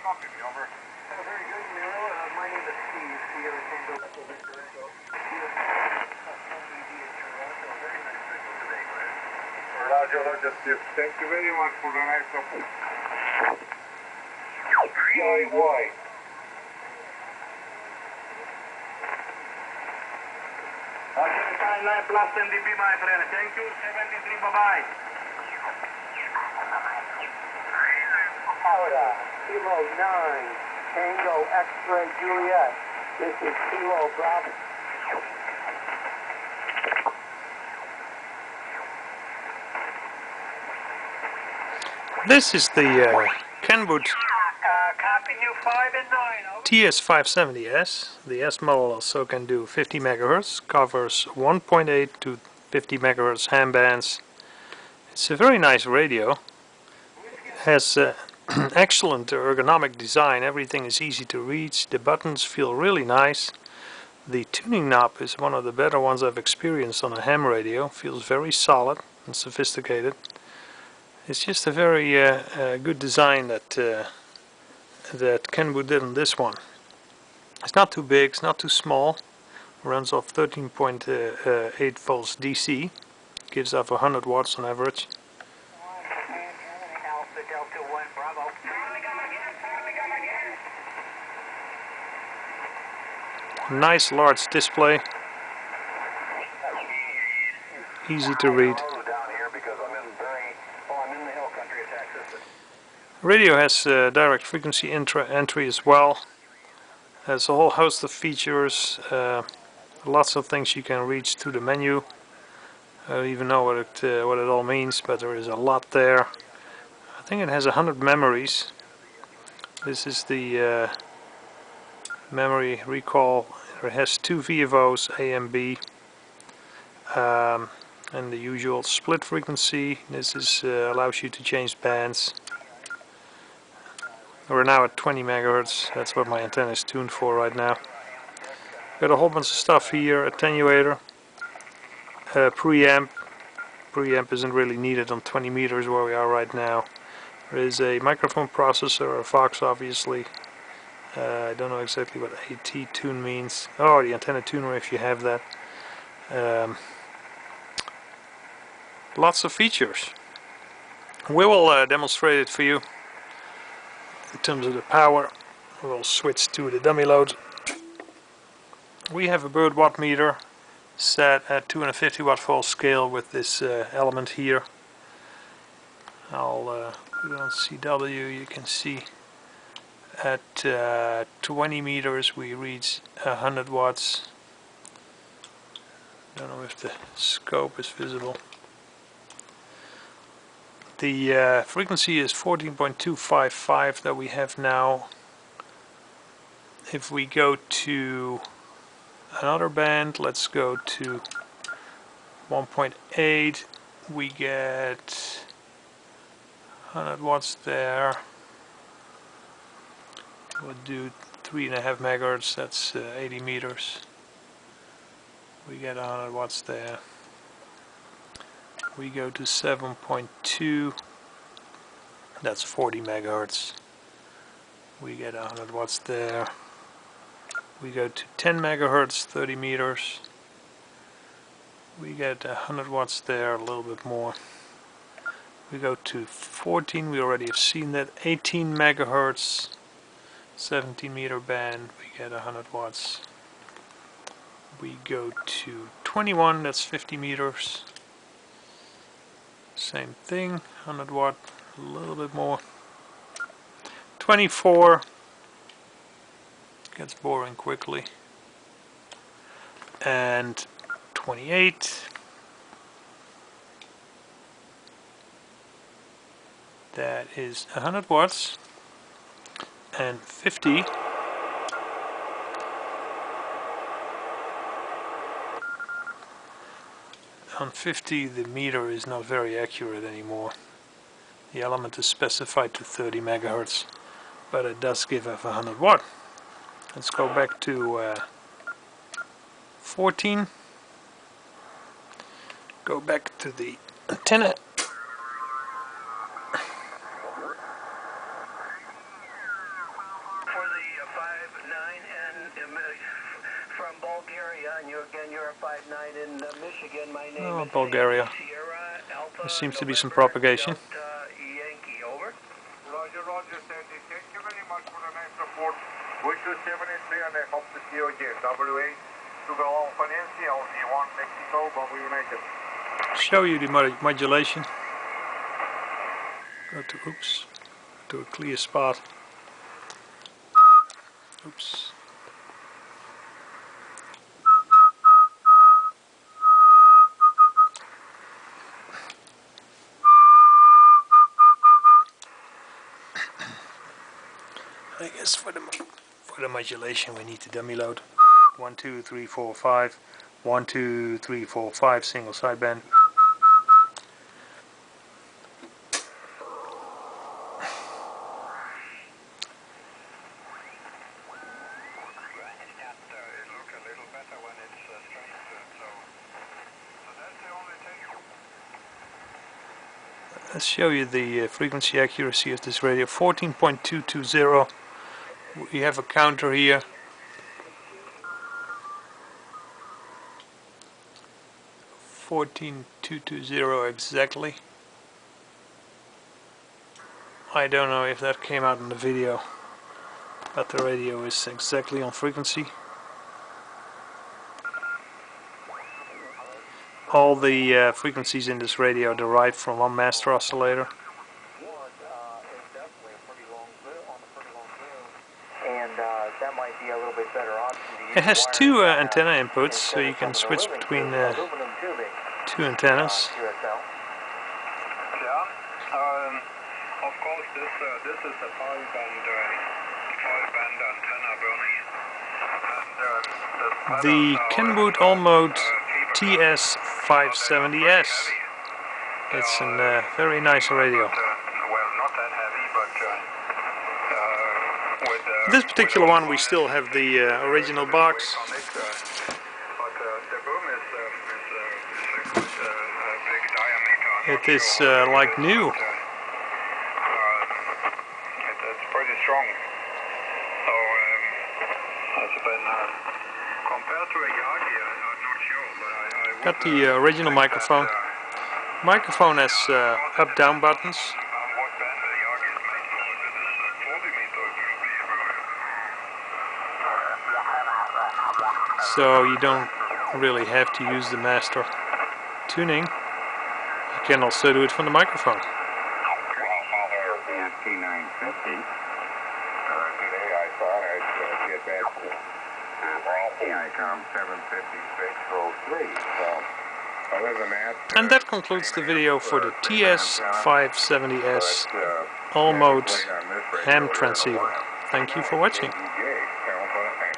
copy me, over. Very good, Miro. My name is Steve. Steve in Toronto. Roger, Roger, Steve. Thank you very much for the nice support. DIY. Time 9 plus 10 dB, my friend. Thank you. 73, bye-bye. Florida, Kilo 9, Tango X-Ray Juliet. This is Kilo Bravo. This is the Kenwood TS 570S. The S model also can do 50 MHz, covers 1.8 to 50 MHz ham bands. It's a very nice radio. It has excellent ergonomic design. Everything is easy to reach. The buttons feel really nice. The tuning knob is one of the better ones I've experienced on a ham radio. Feels very solid and sophisticated. It's just a very good design that Kenwood did on this one. It's not too big, it's not too small. Runs off 13.8 volts DC. Gives off 100 watts on average. Nice large display. Easy to read. Radio has direct frequency entry as well. Has a whole host of features, lots of things you can reach through the menu. I don't even know what it all means, but there is a lot there. I think it has 100 memories. This is the memory recall. It has 2 VFOs, A and B, and the usual split frequency. This is allows you to change bands. We're now at 20 megahertz. That's what my antenna is tuned for right now. Got a whole bunch of stuff here. Attenuator, preamp. Preamp isn't really needed on 20 meters where we are right now. There is a microphone processor, a Fox obviously. I don't know exactly what AT tune means. Oh, the antenna tuner if you have that. Lots of features. We will demonstrate it for you. In terms of the power, we'll switch to the dummy load. We have a bird watt meter set at 250 watt full scale with this element here. I'll put it on CW. You can see at 20 meters we reach 100 watts. Don't know if the scope is visible. The frequency is 14.255 that we have now. If we go to another band, let's go to 1.8, we get 100 watts there. We'll do 3.5 megahertz, that's 80 meters. We get 100 watts there. We go to 7.2, that's 40 megahertz. We get 100 watts there. We go to 10 megahertz, 30 meters. We get 100 watts there, a little bit more. We go to 14, we already have seen that. 18 megahertz, 17 meter band, we get 100 watts. We go to 21, that's 50 meters. Same thing, 100 watt, a little bit more. 24 gets boring quickly. And 28, that is 100 watts. And 50, on 50 the meter is not very accurate anymore. The element is specified to 30 megahertz, but it does give off 100 watt. Let's go back to 14. Go back to the antenna. from Bulgaria, and you're a 5'9" in Michigan. My name Oh, is Bulgaria. Sierra Alpha. There seems to be some propagation. Yankee, over. Roger, Roger, Sandy. Thank you very much for the nice report. Going to 73 and I hope to see you again. WA to go Alpha Nancy, LZ1 Mexico, Bobby United. Show you the modulation. Go to, oops, to a clear spot. Oops. I guess for the modulation we need to dummy load 1, 2, 3, 4, 5, 1, 2, 3, 4, 5 single sideband. Let's show you the frequency accuracy of this radio. 14.220. We have a counter here. 14.220 exactly. I don't know if that came out in the video, but the radio is exactly on frequency. All the frequencies in this radio are derived from one master oscillator. That might be a little bit better option to use. It has two antenna inputs, so you can switch between two antennas. Yeah, of course this is a 5-band antenna burning. The Kenwood TS 570S. It's a very nice radio. Well, not that heavy, but This particular one we still have the original box. but the boom is quite big diameter. It is like new. It's pretty strong. So it's been compared to a Yagi, I'm not sure, but I would, Got the original microphone. Microphone has up-down buttons. what band the Yagi is made for, this is 40 meters. So you don't really have to use the master tuning. You can also do it from the microphone. T950. Today I thought I'd get back to ICOM 75603. So, other than that... And that concludes the video for the TS 570S all mode ham transceiver. Thank you for watching.